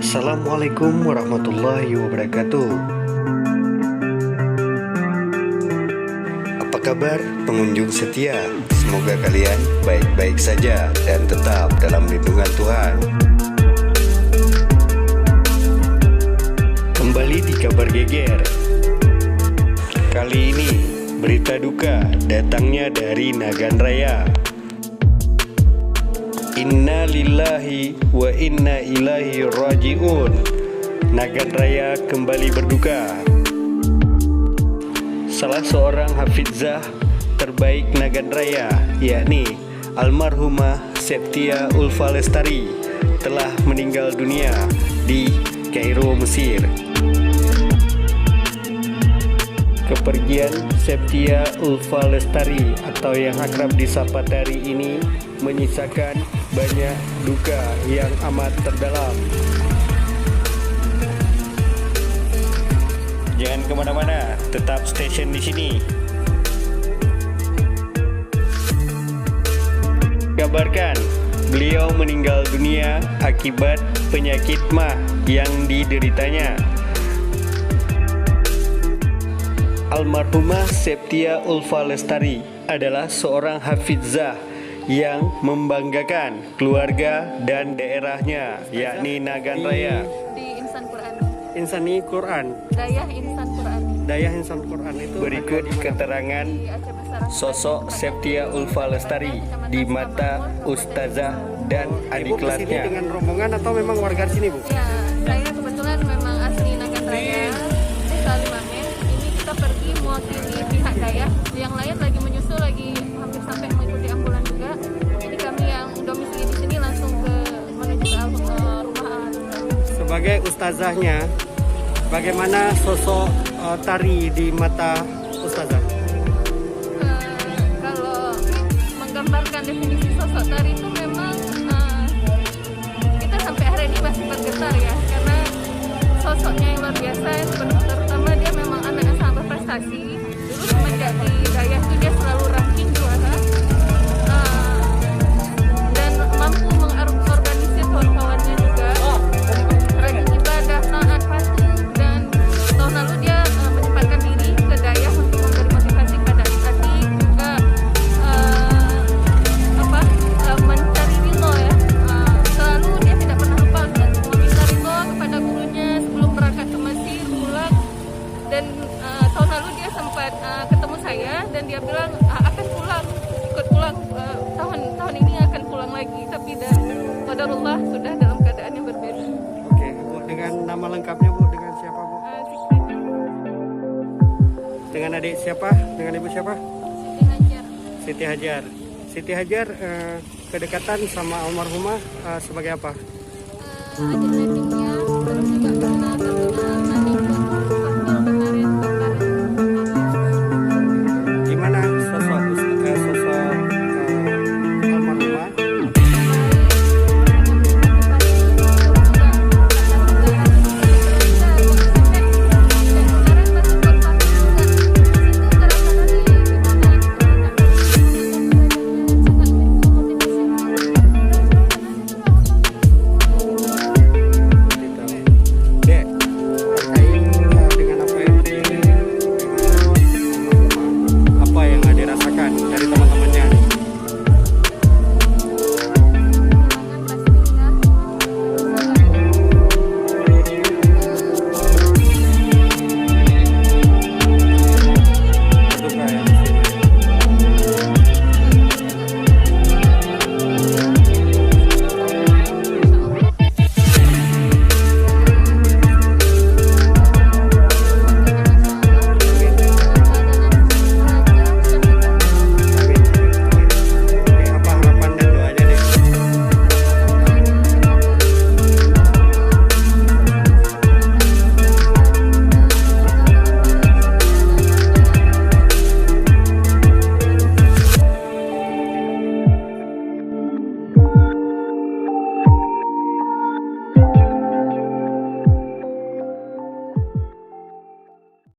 Assalamualaikum warahmatullahi wabarakatuh. Apa kabar pengunjung setia? Semoga kalian baik-baik saja dan tetap dalam lindungan Tuhan. Kembali di Kabar Geger. Kali ini berita duka datangnya dari Nagan Raya. Inna lillahi wa inna ilaihi raji'un. Nagan Raya kembali berduka. Salah seorang hafizah terbaik Nagan Raya, yakni almarhumah Septia Ulfa Lestari, telah meninggal dunia di Kairo, Mesir. Kepergian Septia Ulfa Lestari atau yang akrab disapa Tari ini menyisakan banyak duka yang amat terdalam. Jangan kemana-mana, tetap stay di sini. Kabarkan, beliau meninggal dunia akibat penyakit mah yang dideritanya. Almarhumah Septia Ulfa Lestari adalah seorang hafizah yang membanggakan keluarga dan daerahnya, yakni Nagan Raya. Di Insan Quran. Insani Quran. Dayah Insan Quran. Dayah Insan Quran itu berikut keterangan sosok Septia Ulfa Lestari di mata ustazah dan adik kelasnya. Dengan rombongan atau memang warga sini, Bu? Ya, saya kebetulan memang asli Nagan Raya, Desa Limamen. Ini kita pergi mewakili pihak Dayah. Yang lain lagi menyusul, lagi hampir sampai mengikuti ambulan juga. Jadi kami yang domisili di sini langsung menuju ke rumah. Sebagai ustazahnya, bagaimana sosok Tari di mata ustazah? Kalau menggambarkan definisi sosok Tari itu memang kita sampai hari ini masih bergetar ya, karena sosoknya yang luar biasa. Terutama dia memang anak yang sangat berprestasi. Dulu semenjak di Dayah itu dia selalu ranking juara dan mampu mengorganisir kawan-kawannya juga, rajin ibadah, taat, patuh. Dan tahun lalu dia menyempatkan diri ke Dayah untuk memberi motivasi pada adik-adik, juga mencari ridho ya. Selalu dia tidak pernah lupa untuk meminta ridho kepada gurunya sebelum berangkat ke Mesir pulang. Dan tahun lalu dia sempat ketemu saya dan dia bilang akan pulang, ikut pulang, tahun ini akan pulang lagi, tapi dan qadarullah sudah dalam keadaan yang berbeda. Oke, Bu, dengan nama lengkapnya, Bu, dengan siapa, Bu? Dengan adik siapa? Dengan ibu siapa? Siti Hajar. Siti Hajar. Siti Hajar kedekatan sama almarhumah sebagai apa? Adik